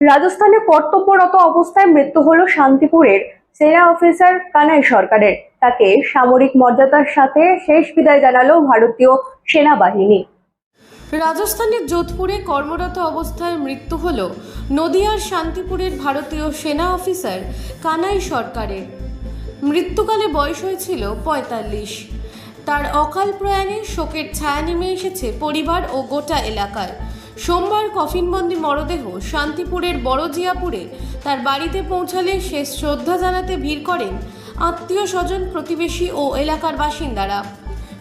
রাজস্থানে কর্তব্যরত অবস্থায় মৃত্যু হলো শান্তিপুরের সেনা অফিসার কানাই সরকারের। তাকে সামরিক মর্যাদার সাথে শেষ বিদায় জানালো ভারতীয় সেনাবাহিনী। রাজস্থানের যোধপুরে কর্মরত অবস্থায় মৃত্যু হল নদিয়ার শান্তিপুরের ভারতীয় সেনা অফিসার কানাই সরকারের। মৃত্যুকালে বয়স হয়েছিল ৪৫। তার অকাল প্রয়াণে শোকের ছায়া নেমে এসেছে পরিবার ও গোটা এলাকায়। সোমবার কফিনবন্দি মরদেহ শান্তিপুরের বড়জিয়াপুরে তার বাড়িতে পৌঁছালে শেষ শ্রদ্ধা জানাতে ভিড় করেন আত্মীয় স্বজন, প্রতিবেশী ও এলাকার বাসিন্দারা।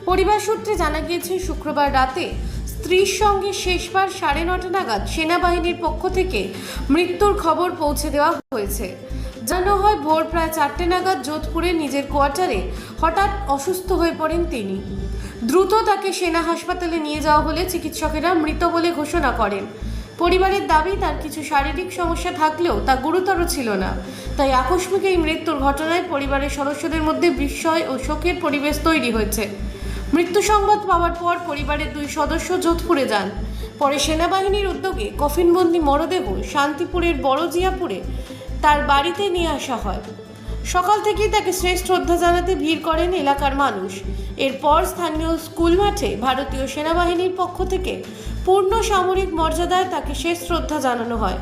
পরিবার সূত্রে জানা গিয়েছে, শুক্রবার রাতে স্ত্রীর সঙ্গে শেষবার ৯:৩০ নাগাদ সেনাবাহিনীর পক্ষ থেকে মৃত্যুর খবর পৌঁছে দেওয়া হয়েছে। জানানো হয়, ভোর প্রায় ৪টে নাগাদ যোধপুরে নিজের কোয়ার্টারে হঠাৎ অসুস্থ হয়ে পড়েন তিনি। দ্রুত তাকে সেনা হাসপাতালে নিয়ে যাওয়া হলে চিকিৎসকেরা মৃত বলে ঘোষণা করেন। পরিবারের দাবি, তার কিছু শারীরিক সমস্যা থাকলেও তা গুরুতর ছিল না। তাই আকস্মিক এই মৃত্যুর ঘটনায় পরিবারের সদস্যদের মধ্যে বিস্ময় ও শোকের পরিবেশ তৈরি হয়েছে। মৃত্যু সংবাদ পাওয়ার পর পরিবারের ২ সদস্য যোধপুরে যান। পরে সেনাবাহিনীর উদ্যোগে কফিনবন্দি মরদেহ শান্তিপুরের বড়জিয়াপুরে তার বাড়িতে নিয়ে আসা হয়। সকাল থেকেই তাকে শেষ শ্রদ্ধা জানাতে ভিড় করেন এলাকার মানুষ। এরপর স্থানীয় স্কুল মাঠে ভারতীয় সেনাবাহিনীর পক্ষ থেকে পূর্ণ সামরিক মর্যাদায় তাকে শেষ শ্রদ্ধা জানানো হয়।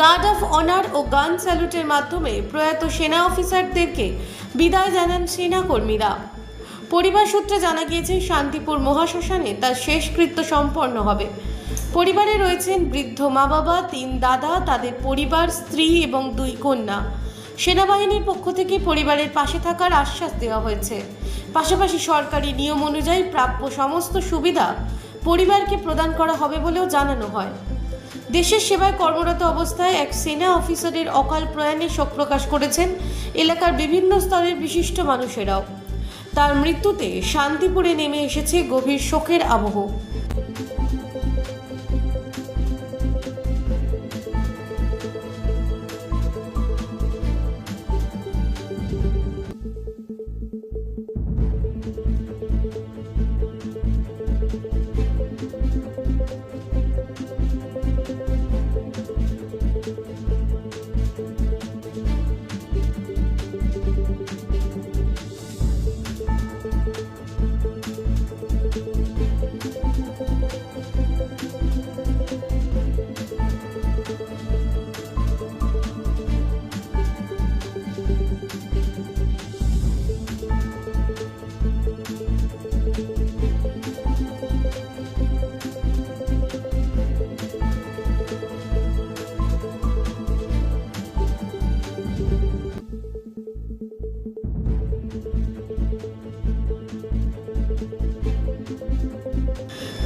গার্ড অফ অনার ও গান স্যালুটের মাধ্যমে প্রয়াত সেনা অফিসারদেরকে বিদায় জানান সেনাকর্মীরা। পরিবার সূত্রে জানা গিয়েছে, শান্তিপুর মহাশ্মশানে তার শেষকৃত্য সম্পন্ন হবে। পরিবারে রয়েছেন বৃদ্ধ মা বাবা, ৩ দাদা, তাদের পরিবার, স্ত্রী এবং ২ কন্যা। সেনাবাহিনীর পক্ষ থেকে পরিবারের পাশে থাকার আশ্বাস দেওয়া হয়েছে। পাশাপাশি সরকারি নিয়ম অনুযায়ী প্রাপ্য সমস্ত সুবিধা পরিবারকে প্রদান করা হবে বলেও জানানো হয়। দেশের সেবায় কর্মরত অবস্থায় এক সেনা অফিসারের অকাল প্রয়াণে শোক প্রকাশ করেছেন এলাকার বিভিন্ন স্তরের বিশিষ্ট মানুষেরাও। তার মৃত্যুতে শান্তিপুরে নেমে এসেছে গভীর শোকের আবহ।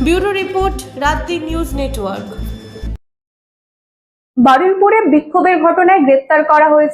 ব্যুরো রিপোর্ট, রাত নিউজ নেটওয়ার্ক। বারুইপুরে বিক্ষোভের ঘটনায় গ্রেপ্তার করা হয়েছে